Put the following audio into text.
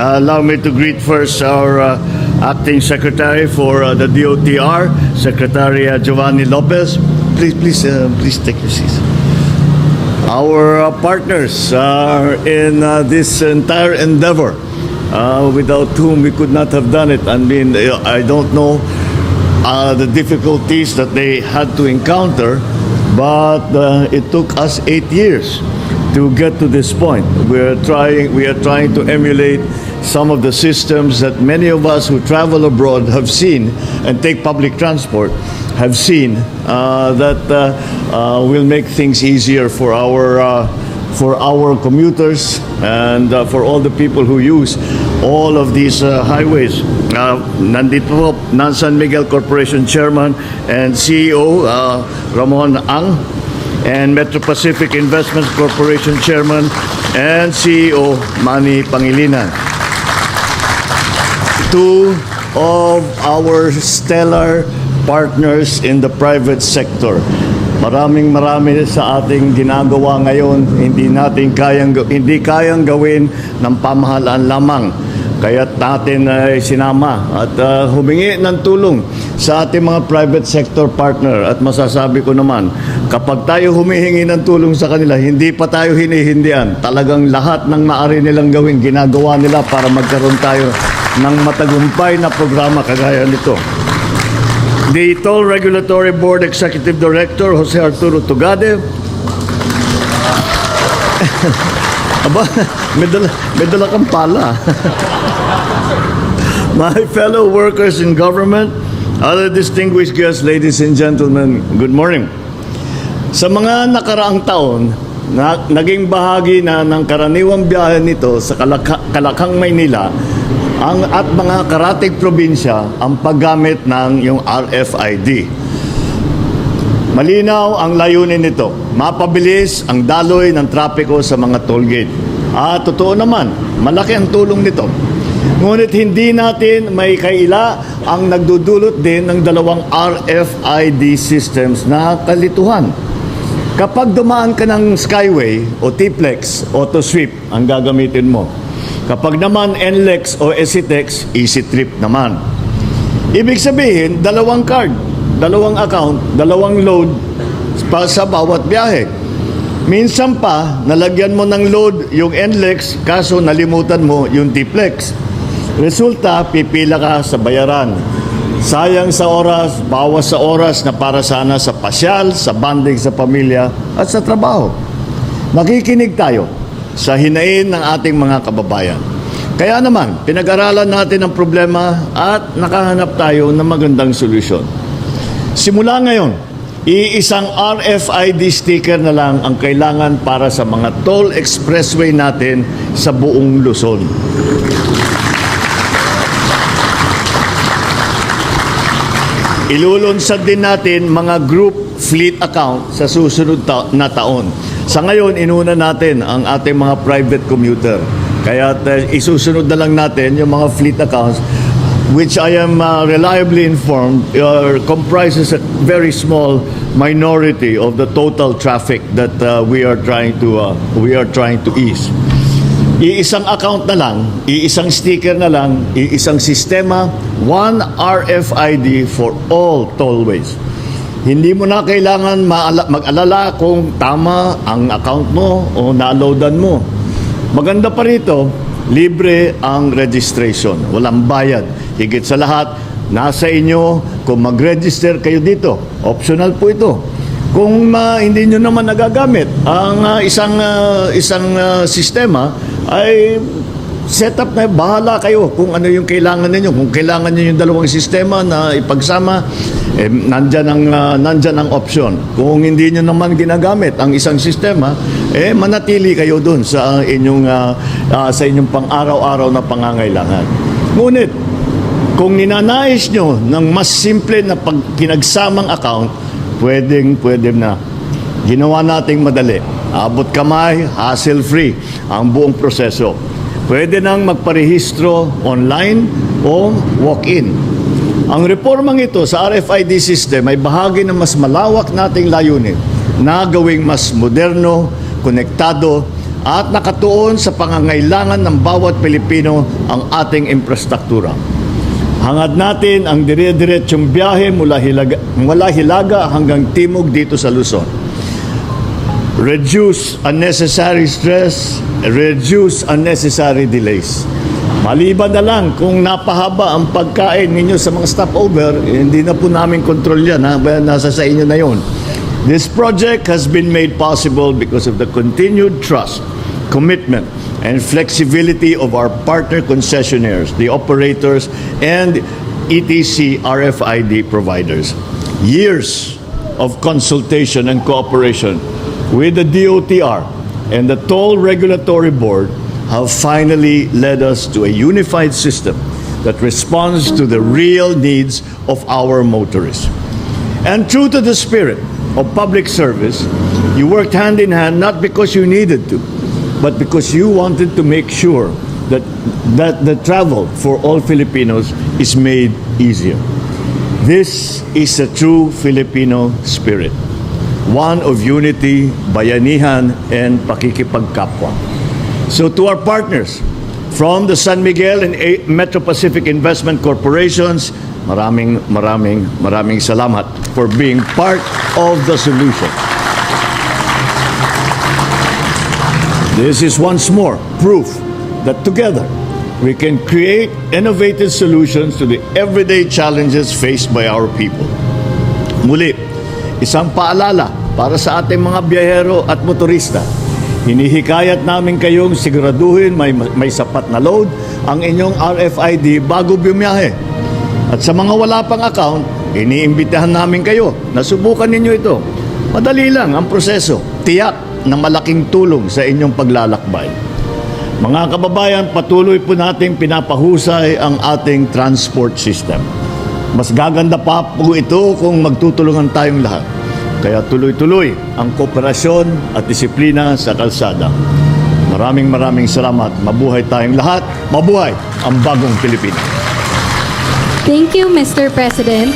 Allow me to greet first our Acting Secretary for the DOTR, Secretary Giovanni Lopez. Please take your seats. Our partners in this entire endeavor, without whom we could not have done it. I mean, I don't know the difficulties that they had to encounter, but it took us 8 years to get to this point. We are trying to emulate some of the systems that many of us who travel abroad have seen and take public transport have seen that will make things easier for our commuters and for all the people who use all of these highways. Nandito po, San Miguel Corporation Chairman and CEO Ramon Ang, and Metro Pacific Investments Corporation Chairman and CEO Manny Pangilinan. Two of our stellar partners in the private sector. Marami sa ating ginagawa ngayon hindi kayang gawin ng pamahalaan lamang. Kaya't natin ay sinama at humingi ng tulong sa ating mga private sector partner. At masasabi ko naman, kapag tayo humihingi ng tulong sa kanila, hindi pa tayo hinihindian. Talagang lahat ng maaari nilang gawin, ginagawa nila para magkaroon tayo ng matagumpay na programa kagaya nito. The Toll Regulatory Board Executive Director, Jose Arturo Tugade. Aba, may dala kang pala. My fellow workers in government, other distinguished guests, ladies and gentlemen, good morning. Sa mga nakaraang taon, naging bahagi na ng karaniwang biyahe nito sa Kalakang, Maynila at mga karatig probinsya ang paggamit ng yung RFID. Malinaw ang layunin nito, mapabilis ang daloy ng trapiko sa mga toll gate. At totoo naman, malaki ang tulong nito. Ngunit hindi natin may kaila ang nagdudulot din ng dalawang RFID systems na kalituhan. Kapag dumaan ka ng Skyway o T-Plex, AutoSweep ang gagamitin mo. Kapag naman NLEX o EasyTex, EasyTrip naman. Ibig sabihin, dalawang card, dalawang account, dalawang load sa bawat biyahe. Minsan pa, nalagyan mo ng load yung NLEX, kaso nalimutan mo yung T-Plex. Resulta, pipila ka sa bayaran. Sayang sa oras, bawas sa oras na para sana sa pasyal, sa banding sa pamilya at sa trabaho. Nakikinig tayo sa hinain ng ating mga kababayan. Kaya naman, pinag-aralan natin ang problema at nakahanap tayo ng magandang solusyon. Simula ngayon, iisang RFID sticker na lang ang kailangan para sa mga toll expressway natin sa buong Luzon. Ilulunsad din natin mga group fleet account sa susunod na taon. Sa ngayon, inuna natin ang ating mga private commuter. Kaya isusunod na lang natin yung mga fleet accounts, which I am reliably informed comprises a very small minority of the total traffic that we are trying to ease. Iisang account na lang, iisang sticker na lang, iisang sistema, one RFID for all tollways. Hindi mo na kailangan mag-alala kung tama ang account mo o na-loadan mo. Maganda pa rito, libre ang registration. Walang bayad. Higit sa lahat, nasa inyo kung mag-register kayo dito. Optional po ito. Kung hindi nyo naman nagagamit ang isang sistema, ay set up na, bahala kayo kung ano yung kailangan ninyo. Kung kailangan nyo yung dalawang sistema na ipagsama, nandyan ang option. Kung hindi nyo naman ginagamit ang isang sistema, manatili kayo dun sa inyong pang-araw-araw na pangangailangan. Ngunit, kung ninanais nyo ng mas simple na kinagsamang account, pwede na. Ginawa nating madali. Abot kamay, hassle-free ang buong proseso. Pwede nang magparehistro online o walk-in. Ang reformang ito sa RFID system ay bahagi ng mas malawak nating layunin na gawing mas moderno, konektado at nakatuon sa pangangailangan ng bawat Pilipino ang ating infrastruktura. Hangad natin ang dire-diretsyong biyahe mula Hilaga hanggang Timog dito sa Luzon. Reduce unnecessary stress, reduce unnecessary delays. Maliban na lang kung napahaba ang pagkain ninyo sa mga stopover, hindi na po namin kontrol yan. Nasa sa inyo na yun. This project has been made possible because of the continued trust, commitment, and flexibility of our partner concessionaires, the operators, and ETC RFID providers. Years of consultation and cooperation with the DOTR and the Toll Regulatory Board have finally led us to a unified system that responds to the real needs of our motorists. And true to the spirit of public service, you worked hand in hand not because you needed to, but because you wanted to make sure that the travel for all Filipinos is made easier. This is a true Filipino spirit, one of unity, bayanihan, and pakikipagkapwa. So to our partners from the San Miguel and Metro Pacific Investment Corporations, maraming salamat for being part of the solution. This is once more proof that together we can create innovative solutions to the everyday challenges faced by our people. Muli, isang paalala para sa ating mga biyahero at motorista. Hinihikayat namin kayong siguraduhin may sapat na load ang inyong RFID bago bumiyahe. At sa mga wala pang account, iniimbitahan namin kayo na subukan ninyo ito. Madali lang ang proseso. Tiyak na malaking tulong sa inyong paglalakbay. Mga kababayan, patuloy po nating pinapahusay ang ating transport system. Mas gaganda pa po ito kung magtutulungan tayong lahat. Kaya tuloy-tuloy ang kooperasyon at disiplina sa kalsada. Maraming salamat. Mabuhay tayong lahat. Mabuhay ang bagong Pilipinas. Thank you, Mr. President.